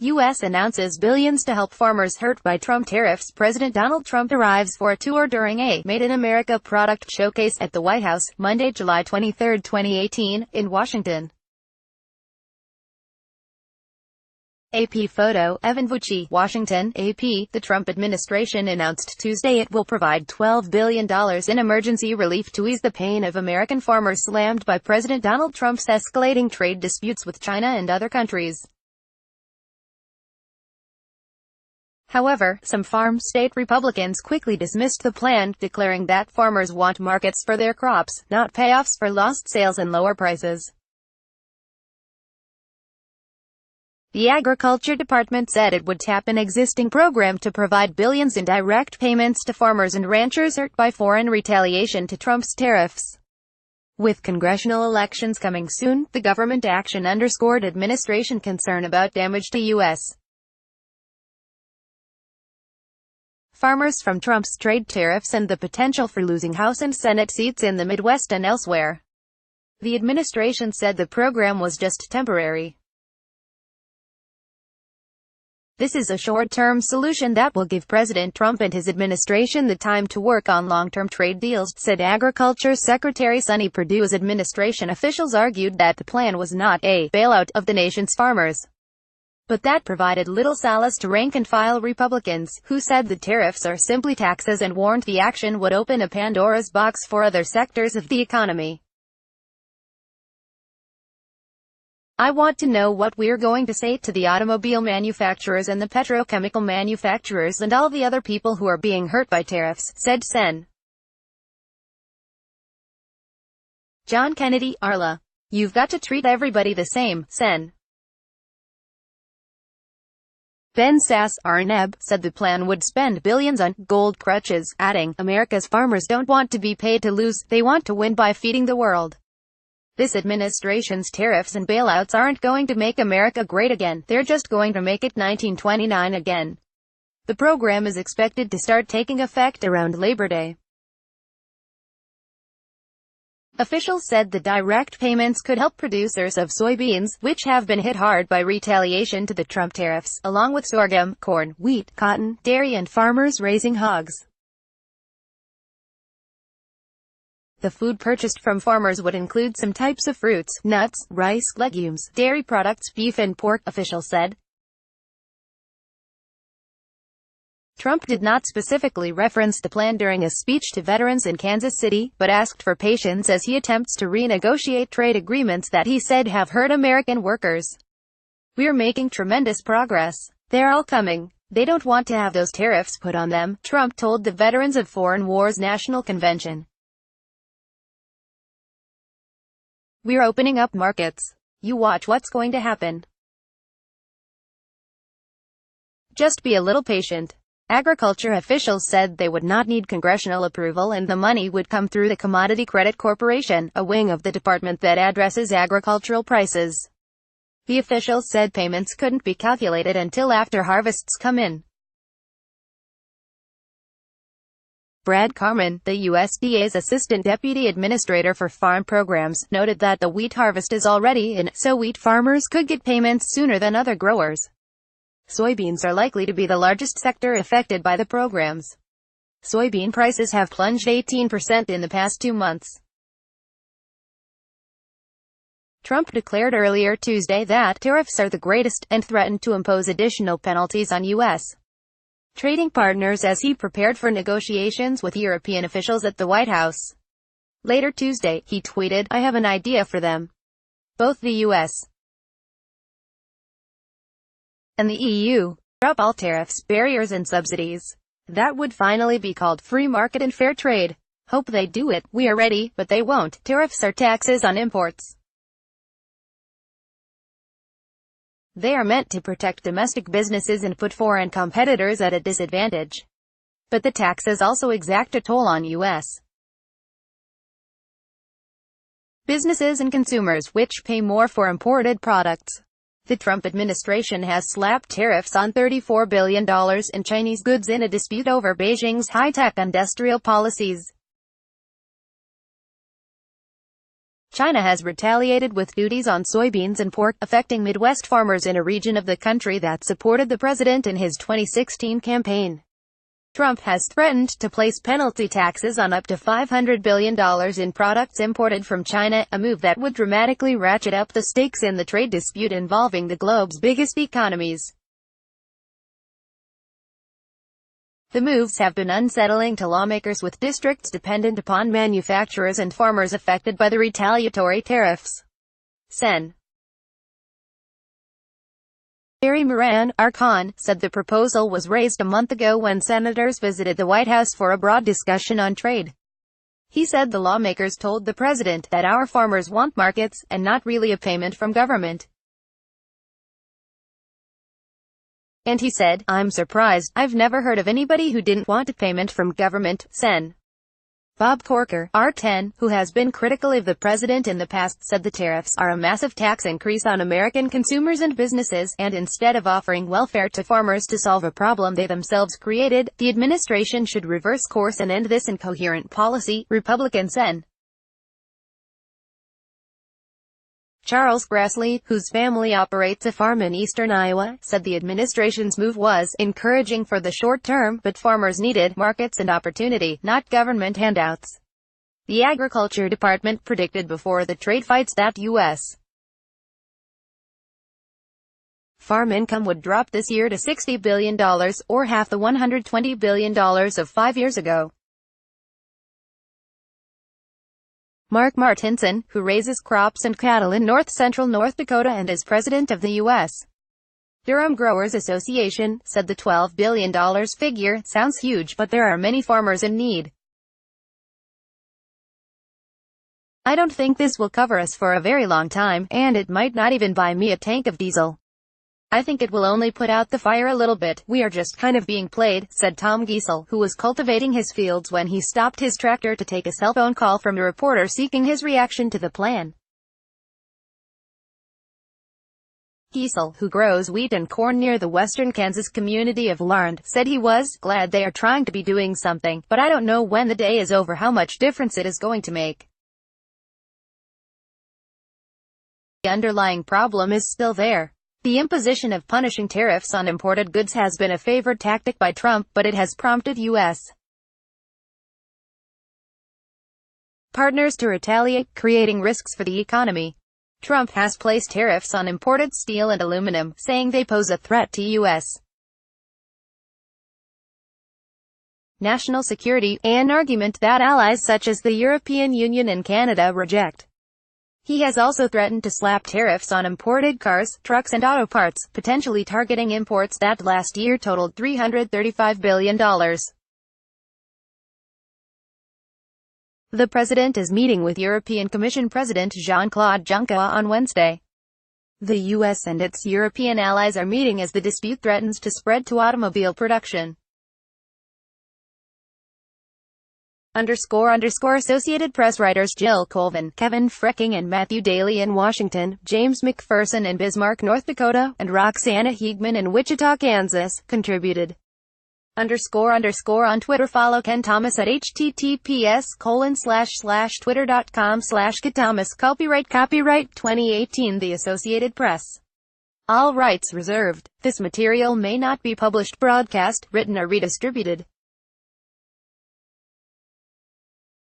U.S. announces billions to help farmers hurt by Trump tariffs. President Donald Trump arrives for a tour during a Made in America product showcase at the White House, Monday, July 23, 2018, in Washington. AP photo, Evan Vucci, Washington, AP. The Trump administration announced Tuesday it will provide $12 billion in emergency relief to ease the pain of American farmers slammed by President Donald Trump's escalating trade disputes with China and other countries. However, some farm state Republicans quickly dismissed the plan, declaring that farmers want markets for their crops, not payoffs for lost sales and lower prices. The Agriculture Department said it would tap an existing program to provide billions in direct payments to farmers and ranchers hurt by foreign retaliation to Trump's tariffs. With congressional elections coming soon, the government action underscored administration concern about damage to U.S. farmers from Trump's trade tariffs and the potential for losing House and Senate seats in the Midwest and elsewhere. The administration said the program was just temporary. This is a short-term solution that will give President Trump and his administration the time to work on long-term trade deals, said Agriculture Secretary Sonny Perdue. As administration officials argued that the plan was not a bailout of the nation's farmers, but that provided little solace to rank-and-file Republicans, who said the tariffs are simply taxes and warned the action would open a Pandora's box for other sectors of the economy. I want to know what we're going to say to the automobile manufacturers and the petrochemical manufacturers and all the other people who are being hurt by tariffs, said Sen. John Kennedy, Arla. You've got to treat everybody the same, Sen. Ben Sass, Arneb, said the plan would spend billions on gold crutches, adding, America's farmers don't want to be paid to lose, they want to win by feeding the world. This administration's tariffs and bailouts aren't going to make America great again, they're just going to make it 1929 again. The program is expected to start taking effect around Labor Day. Officials said the direct payments could help producers of soybeans, which have been hit hard by retaliation to the Trump tariffs, along with sorghum, corn, wheat, cotton, dairy and farmers raising hogs. The food purchased from farmers would include some types of fruits, nuts, rice, legumes, dairy products, beef and pork, officials said. Trump did not specifically reference the plan during a speech to veterans in Kansas City, but asked for patience as he attempts to renegotiate trade agreements that he said have hurt American workers. We're making tremendous progress. They're all coming. They don't want to have those tariffs put on them, Trump told the Veterans of Foreign Wars National Convention. We're opening up markets. You watch what's going to happen. Just be a little patient. Agriculture officials said they would not need congressional approval and the money would come through the Commodity Credit Corporation, a wing of the department that addresses agricultural prices. The officials said payments couldn't be calculated until after harvests come in. Brad Carman, the USDA's Assistant Deputy Administrator for Farm Programs, noted that the wheat harvest is already in, so wheat farmers could get payments sooner than other growers. Soybeans are likely to be the largest sector affected by the programs. Soybean prices have plunged 18% in the past 2 months. Trump declared earlier Tuesday that tariffs are the greatest, and threatened to impose additional penalties on U.S. trading partners as he prepared for negotiations with European officials at the White House. Later Tuesday, he tweeted, I have an idea for them. Both the U.S. and the EU. Drop all tariffs, barriers and subsidies. That would finally be called free market and fair trade. Hope they do it. We are ready, but they won't. Tariffs are taxes on imports. They are meant to protect domestic businesses and put foreign competitors at a disadvantage. But the taxes also exact a toll on U.S. businesses and consumers, which pay more for imported products. The Trump administration has slapped tariffs on $34 billion in Chinese goods in a dispute over Beijing's high-tech industrial policies. China has retaliated with duties on soybeans and pork, affecting Midwest farmers in a region of the country that supported the president in his 2016 campaign. Trump has threatened to place penalty taxes on up to $500 billion in products imported from China, a move that would dramatically ratchet up the stakes in the trade dispute involving the globe's biggest economies. The moves have been unsettling to lawmakers with districts dependent upon manufacturers and farmers affected by the retaliatory tariffs. Sen. Barry Moran, Archon, said the proposal was raised a month ago when senators visited the White House for a broad discussion on trade. He said the lawmakers told the president that our farmers want markets, and not really a payment from government. And he said, "I'm surprised. I've never heard of anybody who didn't want a payment from government." Sen. Bob Corker, R10, who has been critical of the president in the past, said the tariffs are a massive tax increase on American consumers and businesses, and instead of offering welfare to farmers to solve a problem they themselves created, the administration should reverse course and end this incoherent policy. Republican Sen. Charles Grassley, whose family operates a farm in eastern Iowa, said the administration's move was encouraging for the short term, but farmers needed markets and opportunity, not government handouts. The Agriculture Department predicted before the trade fights that U.S. farm income would drop this year to $60 billion, or half the $120 billion of 5 years ago. Mark Martinson, who raises crops and cattle in north-central North Dakota and is president of the U.S. Durham Growers Association, said the $12 billion figure sounds huge, but there are many farmers in need. "I don't think this will cover us for a very long time, and it might not even buy me a tank of diesel. I think it will only put out the fire a little bit. We are just kind of being played," said Tom Giesel, who was cultivating his fields when he stopped his tractor to take a cell phone call from a reporter seeking his reaction to the plan. Giesel, who grows wheat and corn near the western Kansas community of Larned, said he was glad they are trying to be doing something, but "I don't know when the day is over how much difference it is going to make. The underlying problem is still there." The imposition of punishing tariffs on imported goods has been a favored tactic by Trump, but it has prompted U.S. partners to retaliate, creating risks for the economy. Trump has placed tariffs on imported steel and aluminum, saying they pose a threat to U.S. national security, an argument that allies such as the European Union and Canada reject. He has also threatened to slap tariffs on imported cars, trucks and auto parts, potentially targeting imports that last year totaled $335 billion. The president is meeting with European Commission President Jean-Claude Juncker on Wednesday. The U.S. and its European allies are meeting as the dispute threatens to spread to automobile production. Associated Press writers Jill Colvin, Kevin Frecking and Matthew Daly in Washington, James McPherson in Bismarck, North Dakota, and Roxana Hiegman in Wichita, Kansas, contributed. On Twitter, follow Ken Thomas at https://twitter.com/KenThomas. Copyright 2018 The Associated Press. All rights reserved. This material may not be published, broadcast, written or redistributed.